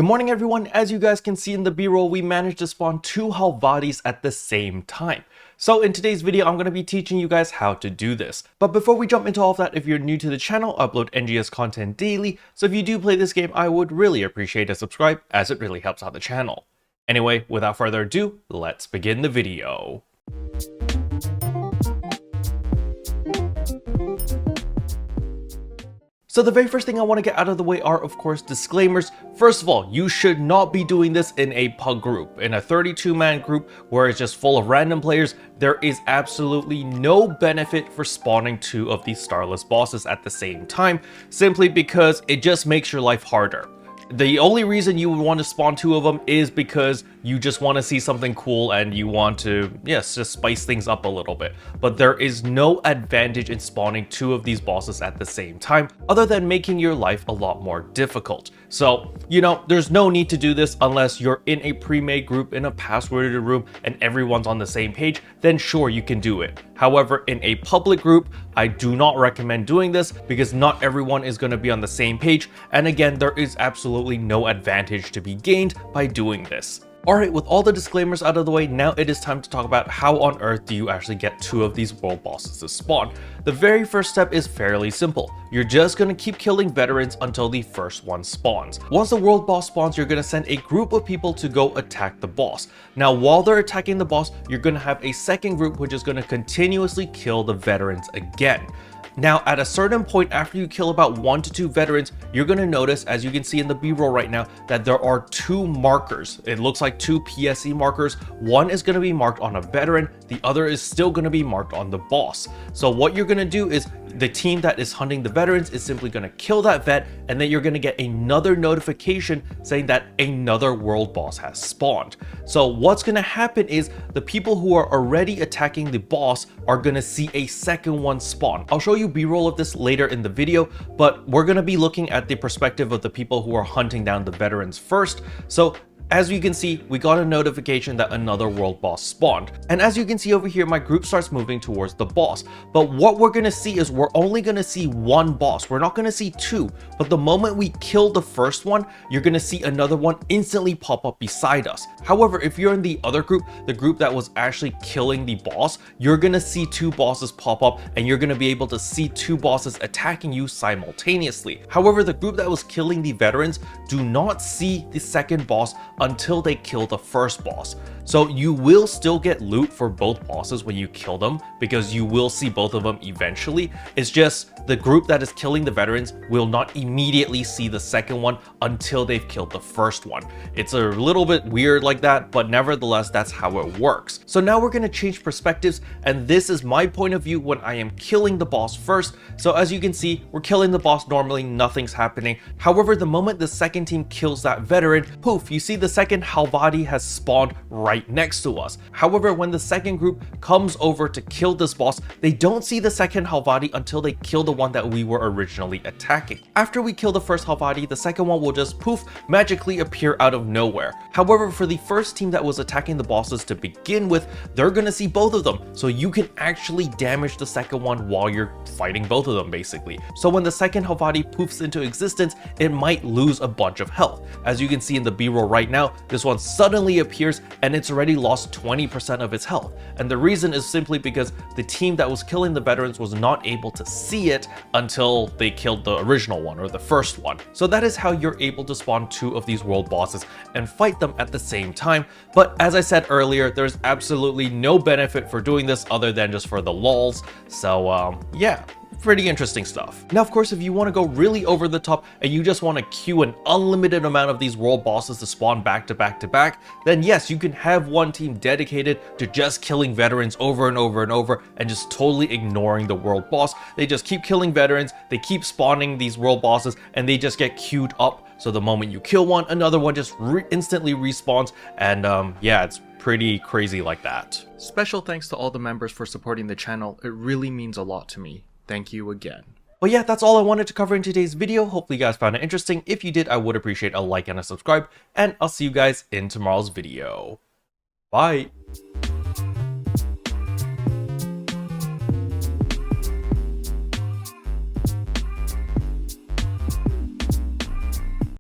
Good morning everyone. As you guys can see in the B-roll, we managed to spawn 2 Halvaldis at the same time. So in today's video, I'm going to be teaching you guys how to do this. But before we jump into all of that, if you're new to the channel, I upload NGS content daily. So if you do play this game, I would really appreciate a subscribe as it really helps out the channel. Anyway, without further ado, let's begin the video. So the very first thing I want to get out of the way are, of course, disclaimers. First of all, you should not be doing this in a pug group. In a 32-man group where it's just full of random players, there is absolutely no benefit for spawning 2 of these Starless bosses at the same time, simply because it just makes your life harder. The only reason you would want to spawn 2 of them is because you just want to see something cool and you want to, yes, just spice things up a little bit. But there is no advantage in spawning 2 of these bosses at the same time, other than making your life a lot more difficult. So, there's no need to do this unless you're in a pre-made group in a passworded room and everyone's on the same page, then sure, you can do it. However, in a public group, I do not recommend doing this because not everyone is going to be on the same page. And again, there is absolutely no advantage to be gained by doing this. Alright, with all the disclaimers out of the way, now it is time to talk about how on earth do you actually get 2 of these world bosses to spawn. The very first step is fairly simple. You're just going to keep killing veterans until the first one spawns. Once the world boss spawns, you're going to send a group of people to go attack the boss. Now, while they're attacking the boss, you're going to have a second group which is going to continuously kill the veterans again. Now, at a certain point after you kill about 1 to 2 veterans, you're going to notice, as you can see in the B-roll right now, that there are 2 markers. It looks like 2 PSE markers. One is going to be marked on a veteran, the other is still going to be marked on the boss. So what you're going to do is the team that is hunting the veterans is simply going to kill that vet, and then you're going to get another notification saying that another world boss has spawned. So what's going to happen is the people who are already attacking the boss are going to see a second one spawn. I'll show you B-roll of this later in the video, but we're going to be looking at the perspective of the people who are hunting down the veterans first. So as you can see, we got a notification that another world boss spawned. And as you can see over here, my group starts moving towards the boss. But what we're going to see is we're only going to see 1 boss. We're not going to see 2. But the moment we kill the first one, you're going to see another one instantly pop up beside us. However, if you're in the other group, the group that was actually killing the boss, you're going to see 2 bosses pop up and you're going to be able to see 2 bosses attacking you simultaneously. However, the group that was killing the veterans do not see the second boss until they kill the first boss. So you will still get loot for both bosses when you kill them because you will see both of them eventually. It's just the group that is killing the veterans will not immediately see the second one until they've killed the first one. It's a little bit weird like that, but nevertheless, that's how it works. So now we're going to change perspectives, and this is my point of view when I am killing the boss first. So as you can see, we're killing the boss normally, nothing's happening. However, the moment the second team kills that veteran, poof, you see the second Halvaldi has spawned right next to us. However, when the second group comes over to kill this boss, they don't see the second Halvaldi until they kill the one that we were originally attacking. After we kill the first Halvaldi, the second one will just poof, magically appear out of nowhere. However, for the first team that was attacking the bosses to begin with, they're gonna see both of them, so you can actually damage the second one while you're fighting both of them basically. So when the second Halvaldi poofs into existence, it might lose a bunch of health. As you can see in the B-roll right now, this one suddenly appears and it's already lost 20% of its health. And the reason is simply because the team that was killing the veterans was not able to see it until they killed the original one or the first one. So that is how you're able to spawn 2 of these world bosses and fight them at the same time. But as I said earlier, there's absolutely no benefit for doing this other than just for the lols. So yeah. Pretty interesting stuff. Now, of course, if you want to go really over the top and you just want to queue an unlimited amount of these world bosses to spawn back to back to back, then yes, you can have one team dedicated to just killing veterans over and over and over and just totally ignoring the world boss. They just keep killing veterans, they keep spawning these world bosses, and they just get queued up. So the moment you kill one, another one just instantly respawns, and yeah, it's pretty crazy like that. Special thanks to all the members for supporting the channel. It really means a lot to me. Thank you again. But yeah, that's all I wanted to cover in today's video. Hopefully you guys found it interesting. If you did, I would appreciate a like and a subscribe, and I'll see you guys in tomorrow's video. Bye!